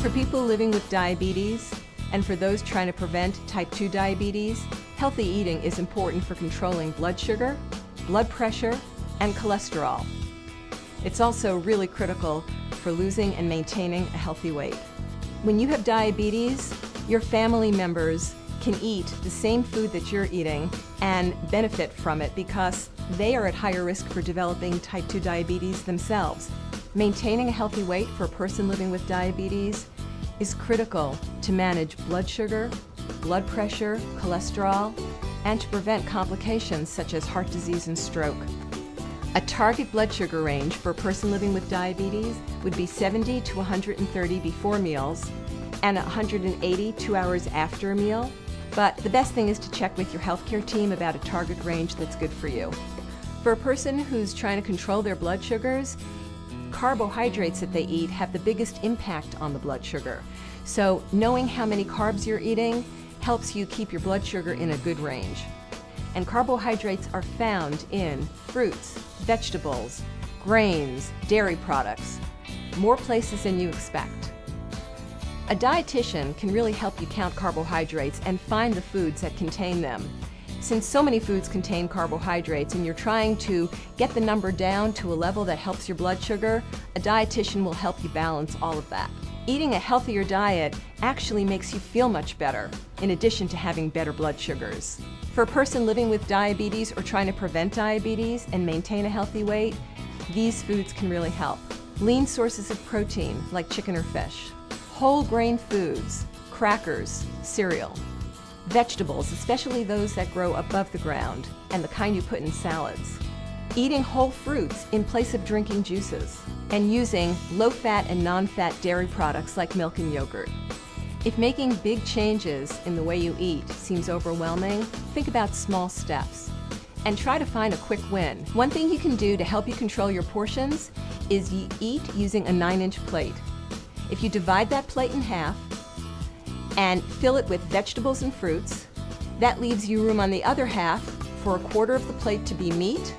For people living with diabetes, and for those trying to prevent type 2 diabetes, healthy eating is important for controlling blood sugar, blood pressure, and cholesterol. It's also really critical for losing and maintaining a healthy weight. When you have diabetes, your family members can eat the same food that you're eating and benefit from it because they are at higher risk for developing type 2 diabetes themselves. Maintaining a healthy weight for a person living with diabetes is critical to manage blood sugar, blood pressure, cholesterol, and to prevent complications such as heart disease and stroke. A target blood sugar range for a person living with diabetes would be 70 to 130 before meals and 180 2 hours after a meal. But the best thing is to check with your healthcare team about a target range that's good for you. For a person who's trying to control their blood sugars, carbohydrates that they eat have the biggest impact on the blood sugar. So knowing how many carbs you're eating helps you keep your blood sugar in a good range. And carbohydrates are found in fruits, vegetables, grains, dairy products, more places than you expect. A dietitian can really help you count carbohydrates and find the foods that contain them. Since so many foods contain carbohydrates and you're trying to get the number down to a level that helps your blood sugar, a dietitian will help you balance all of that. Eating a healthier diet actually makes you feel much better, in addition to having better blood sugars. For a person living with diabetes or trying to prevent diabetes and maintain a healthy weight, these foods can really help. Lean sources of protein, like chicken or fish. Whole grain foods, crackers, cereal. Vegetables, especially those that grow above the ground, and the kind you put in salads. Eating whole fruits in place of drinking juices. And using low-fat and non-fat dairy products like milk and yogurt. If making big changes in the way you eat seems overwhelming, think about small steps. And try to find a quick win. One thing you can do to help you control your portions is you eat using a 9-inch plate. If you divide that plate in half and fill it with vegetables and fruits, that leaves you room on the other half for a quarter of the plate to be meat,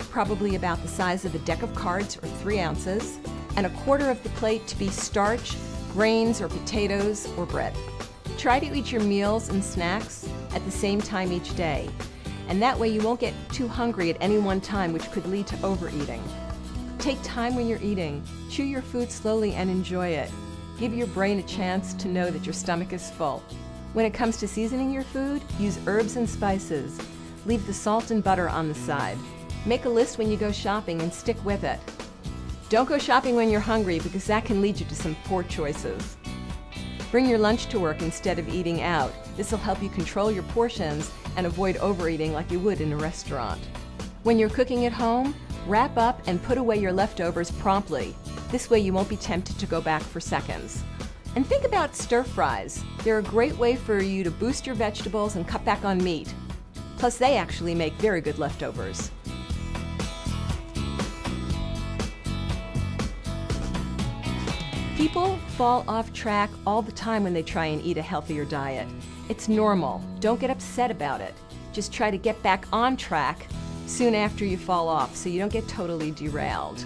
probably about the size of a deck of cards or 3 ounces, and a quarter of the plate to be starch, grains or potatoes or bread. Try to eat your meals and snacks at the same time each day, and that way you won't get too hungry at any one time, which could lead to overeating. Take time when you're eating. Chew your food slowly and enjoy it. Give your brain a chance to know that your stomach is full. When it comes to seasoning your food, use herbs and spices. Leave the salt and butter on the side. Make a list when you go shopping and stick with it. Don't go shopping when you're hungry because that can lead you to some poor choices. Bring your lunch to work instead of eating out. This will help you control your portions and avoid overeating like you would in a restaurant. When you're cooking at home, wrap up and put away your leftovers promptly. This way you won't be tempted to go back for seconds. And think about stir fries. They're a great way for you to boost your vegetables and cut back on meat. Plus, they actually make very good leftovers. People fall off track all the time when they try and eat a healthier diet. It's normal. Don't get upset about it. Just try to get back on track soon after you fall off so you don't get totally derailed.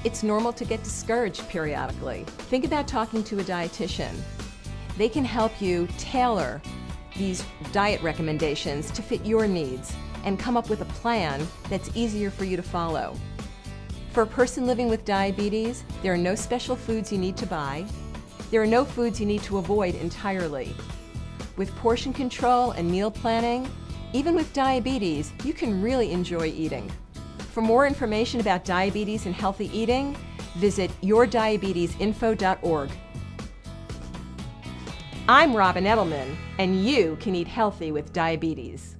It's normal to get discouraged periodically. Think about talking to a dietitian. They can help you tailor these diet recommendations to fit your needs and come up with a plan that's easier for you to follow. For a person living with diabetes, there are no special foods you need to buy. There are no foods you need to avoid entirely. With portion control and meal planning, even with diabetes, you can really enjoy eating. For more information about diabetes and healthy eating, visit yourdiabetesinfo.org. I'm Robin Edelman, and you can eat healthy with diabetes.